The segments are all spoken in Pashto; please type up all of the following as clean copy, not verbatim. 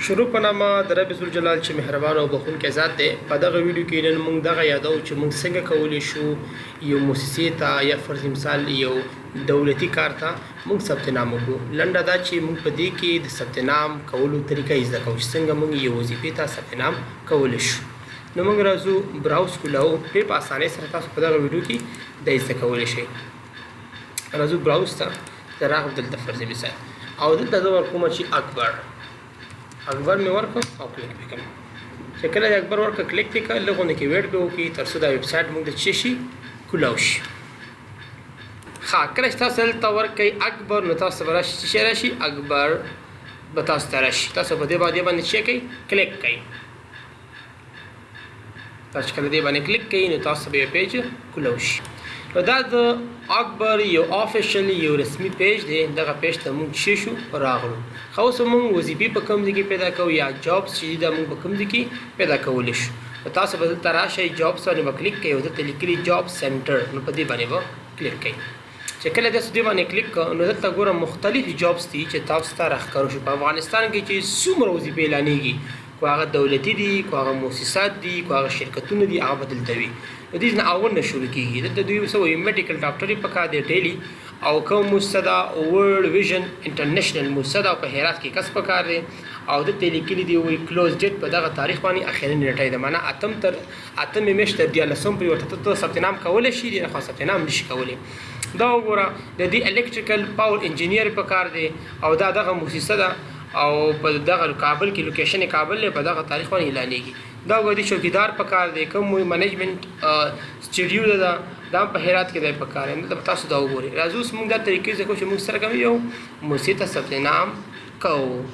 شروع په نامه د رب ذوالجلال چې مهربان او بخښونکی ذات دی. په دغه ویډیو کې نن موږ دغه یادو چې موږ څنګه کولی شو یو مؤسسې ته یا فرض مثال یو دولتي کار ته موږ ثبت نام وکړو. لنډه دا چې موږ په دې کې د ثبت نام کولو طریقه زده کوو چې څنګه موږ یو وظیفې ته ثبت نام کولی شو. نو موږ راځو براوز کوو، ډېر په اسانۍ سره تاسو په دغه ویډیو کې د زده کولی شئ. راځو براوز ته، زه راغلم دلته فرض مثال او دلته زه ورکوم چې اکبر مې ورکړ او کلیک پې کوم. چې کله د اکبر ورکړه کلیک پې کړه، لږ غوندې کې ویټ به وکړي تر څو دا ویب سایټ موږ د څه شي کولاو شي. کله چې تاسو دلته ورکړئ اکبر، نو تاسو به راشي څه شی راشي، اکبر به تاسو ته راشي. تاسو په دې باندې څه کوئ، کلیک کوئ. تاسو کله دې باندې کلیک کوئ نو تاسو به یو پیج کولاو شي. نو دا د اکبر یو آفیشل یو رسمي پیج دی. دغه پیج ته موږ څه شو راغلو. خو اوس موږ وظیفې په کوم ځای کې پیدا کوو یا جابس چې دي دا موږ په کوم ځای کې پیدا کولی شو. نو تاسو به دلته راشئ، جابس باندې به کلیک کوئ او دلته لیکلي جاب سینټر، نو په دې باندې به کلیک کوئ. چې کله تاسو دې باندې کلیک کړئ نو دلته ګوره مختلف جابس دي چې تاسو ته راښکاره شو. په افغانستان کې چې څومره وظیفې اعلانېږي، کو هغه دولتي دي، کو هغه مؤسسات دي، کو هغه شرکتونه دي، هغه به دلته وي. نو دې نه اول نه شروع کېږي. دلته دوی څه وایي، میډیکل ډاکټر یې پکار دی، ډیلي او کوم مستدا ورلډ ویژن انټرنیشنل مستدا په هرات کې کس پکار دی. او دلته لیکلي دی وایي کلوز ډیټ په دغه تاریخ باندې اخري نیټه ده، معنا اتمې میاشتې تر 14 پورې ورته ته ثبت نام کولی شي، دې نه ثبت نام نشي کولی. دا وګوره د دې الکتریکل پاور انجینیر پکار دی او دا دغه مؤسسه ده او په دغه کابل کې لوکیشن کابل له په دغه تاریخ باندې اعلانېږي. دا وګورئ چوکیدار پکار دی، کوم منیجمنت سټډیو ده دا په هرات کې دی پکار دی. مطلب تاسو دا وګورئ. راځو اوس موږ دا طریقې زده کوو چې موږ سره کوم یو مؤسسې ته ثبت نام کوو.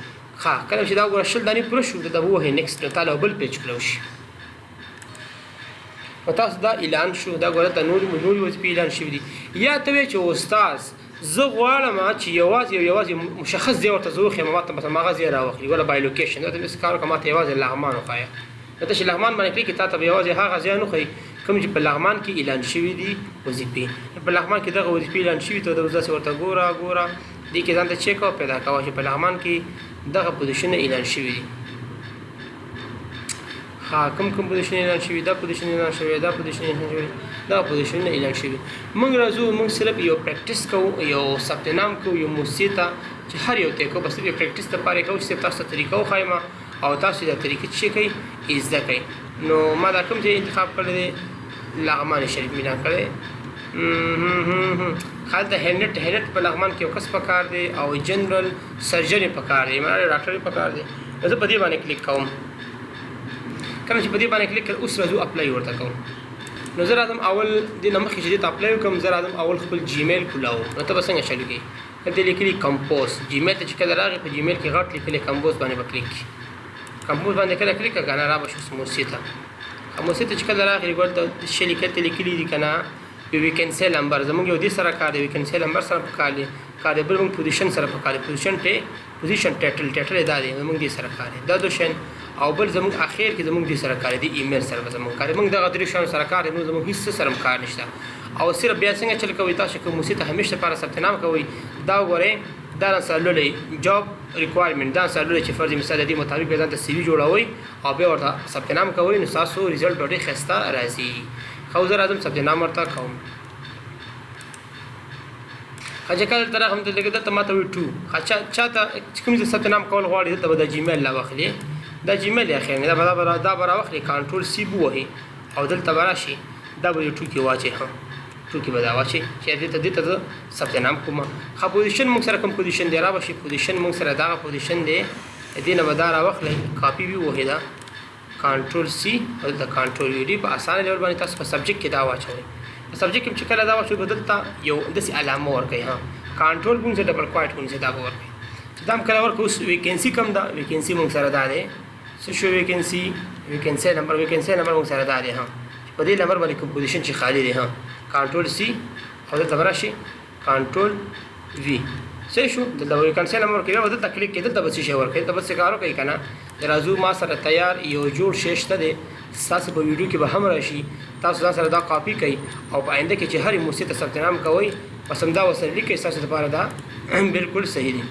کله چې دا وګوره 20 دانې پوره شو، دا به ووهئ نیکسټ، نو تا له بل پیج کولی شي. نو تاسو دا اعلان شو، دا ګوره ته نورې وظیفې اعلان شوي دي. یا ته وایې چې استاد زه غواړم چې یوازې مشخص ځای ورته زه وښیم، ما ته مثلا هغه ځای راوخلي، ولا بای لوکیشن. دا ته داسې کار وکړه، ما ته یوازې لغمان وښایه. نو ته چې لغمان باندې کلیک کړې، تا ته به یوازې هغه ځای نه ښایي کوم چې په لغمان کې اعلان شوي دي وظیفې. په لغمان کې دغه وظیفې اعلان شوي، ته داسې ورته ګوره دې کې ځان ته چیک او پیدا کوه چې په لغمان کې دغه پوزیشنونه اعلان شوي دي. کوم پوزیشن اعلان شوي، دا پوزیشن اعلان شوي، دا پوزیشن اعلان شوي، دا پوزیشنونه اعلان شوي. موږ راځو، موږ صرف یو پریکټس کوو، یو ثبت نام کوو یو مؤسسې ته چې هر یو ته کوو. بس یو پریکټس لپاره کوو چې تاسو ته طریقه وښایم او تاسو دا طریقې څه کوئ زده کوئ. نو ما دا کوم ځای انتخاب کړی دی، لغمان شریف مې کړی. هلته هیلټ په لغمان کې یو کس پکار دی او جنرال سرجن پکار دی، معنا ډاکټر پکار دی. زه په دې باندې کلیک کوم. کله چې په دې باندې کلیک کړ، اوس راځو اپلای ورته کوم. نو زه راځم اول دې نه مخکې چې دې ته اپلای وکړم، زه راځم اول خپل جیمیل کولاو. نو ته به څنګه چالو کړې، دلته لیکلي کمپوز. جیمیل ته چې کله راغی، په جیمیل کې غټ لیکلي کمپوز باندې به کلیک کړي. کمپوز باندې کله کلیک کړه، کنه را به شو مؤسسې ته. مؤسسې ته چې کله راغلی، ګوره څه لیکلي دي کنه، ویکنسي نمبر زموږ یو دې سره کار دی، ویکنسي نمبر سره پکار دی، بل موږ پوزیشن سره پکار دی، پوزیشن ټایټل دا دی زموږ دې سره کار دی، دا دو شین. او بل زموږ اخر کې زموږ دې سره کار دی، ایمیل سره زموږ کار دی. موږ دغه درې شیانو سره کار دی، نو زموږ هیڅ سره کار نشته. او صرف بیا څنګه چل کوئ، تاسو کوم مؤسسې ته همیشه لپاره ثبت نام کوئ، دا وګورئ دا سره لولئ جاب ریکوایرمنټ، دا سره لولئ چې فرض مثال دې مطابق به ځان ته سی وي جوړوئ او بیا ورته ثبت نام کوئ، نو ستاسو ریزلټ ډېر ښایسته راځي. خو زه راځم ثبت نام ورته کوم. چې کله تر هم ته دلته ماته وي 2 چاته کوم څه ثبت نام کول غواړي، ته به د جیمیل لا واخلې، دا جیمیل یې اخر نه دا به راوخلې، کنټرول سی بو وهي او دلته به راشي، دا به 2 کې واچي، 2 کې به دا واچي چې دې ته ثبت نام کوم. خو پوزیشن موږ سره کوم پوزیشن دی، را به شي پوزیشن موږ سره دا پوزیشن دی، دې نه به دا راوخلې، کاپي وي وهي، دا کنټرول سی او د کنټرول وی ډي په اسانه ډول باندې تاسو په سبجیکټ کې دا واچوئ. سبجیکټ کې چې کله دا واچوئ، بدلته یو داسې علامه ورکوئ، کنټرول کوم څه ډبل کوایټ کوم څه دا به ورکوئ. چې دا هم کله ورکوو. اوس ویکنسي کم ده، ویکنسي موږ سره دا دی، څه شو ویکنسي نمبر موږ سره دا دی. په دې نمبر باندې کوم پوزیشن چې خالي دی، کنټرول سی او دلته به راشي کنټرول وی، صحیح شو. دلته ویکنسي نمبر ورکوي، دلته کلیک کړئ، دلته به څه شی ورکوي، دلته به څه کار وکړئ که نه. راځو ما سره تیار یو جوړ شی شته دی، ستاسو په ویډیو کې به هم راشي. تاسو ځان سره دا کاپي کړئ او په آینده کې چې هرې مؤسسې ته ثبت نام کوئ، بس همدا ورسره لیکئ، ستاسو لپاره دا بالکل صحیح دی.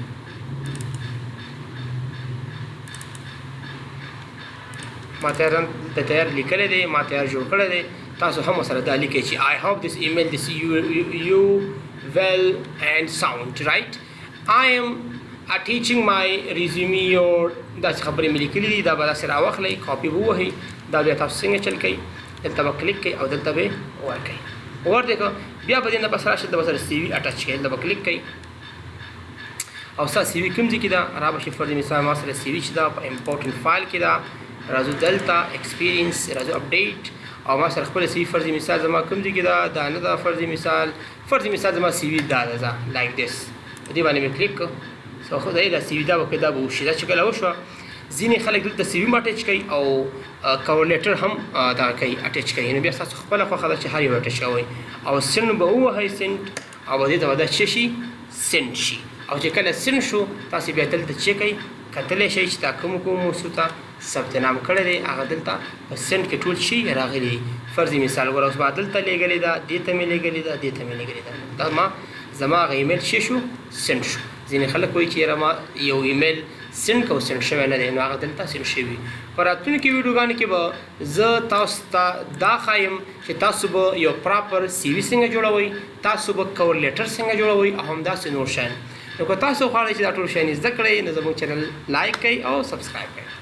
ما تیار لیکلی دی، ما تیار جوړ کړی دی. تاسو هم سره دا لیکئ چې I hope this email this you well and sound right. I am teaching my resume or داسې خبرې مې لیکلي دي، دا به داسې راواخلئ، کاپي به ووهئ، دا بیا تاسو څنګه چل کوئ، دلته به کلیک کوئ او دلته به ورکوئ. ورته که بیا به دې نه بس راشي، دلته به سره سی وي اټچ کوئ، دلته به کلیک کوئ او ستا سی وي کوم ځای کې ده را به شي. فرض مثال ما سره سی وي چې ده په امپورټنټ فایل کې ده، راځو دلته ایکسپیرینس، راځو اپډیټ او ما سره خپله سی وي فرض مثال زما کوم ځای کې ده، دا نه ده. فرض مثال زما سی وي دا ده لایک دیس، په دې باندې مې کلیک کړ. خدای دا سی وي دا به وشي. دا چې کله وشوه ځینې خلک دلته سی وي هم اټچ کوي او کور لیټر هم دغه کوي اټچ کوي. نو بیا ستاسو خپله خوښه ده چې هر یو اټچ کوئ او سینډ به ووهئ سینډ او دې ته به دا څه شي سینډ شي. او چې کله سینډ شو تاسو بیا دلته چیک کوئ، کتلی شئ چې دا کوم موضوع ته ثبت نام کړی دی هغه دلته په سینډ کې ټول شي راغلی دی. فرض مثال ګوره اوس ما دلته لیږلې ده، دې ته مې لیږلې ده، دې ته مې لیږلې ده. دا زما هغه ایمیل څه شو سینډ شو. ځینې خلک وایي چې یاره ما یو ایمیل سینډ کو سینډ شوی نه دی، نو هغه دلته سینډ شوي. په راتلونکي ویډیوګانو کې به زه تاسو ته دا ښایم چې تاسو به یو پراپر سی وي څنګه جوړوئ، تاسو به کور لیټر څنګه جوړوئ او همداسې نور شیان. نو که تاسو غواړئ چې دا ټول شیان زده کړئ نو زموږ چینل لایک کړئ او سبسکرایب کړئ.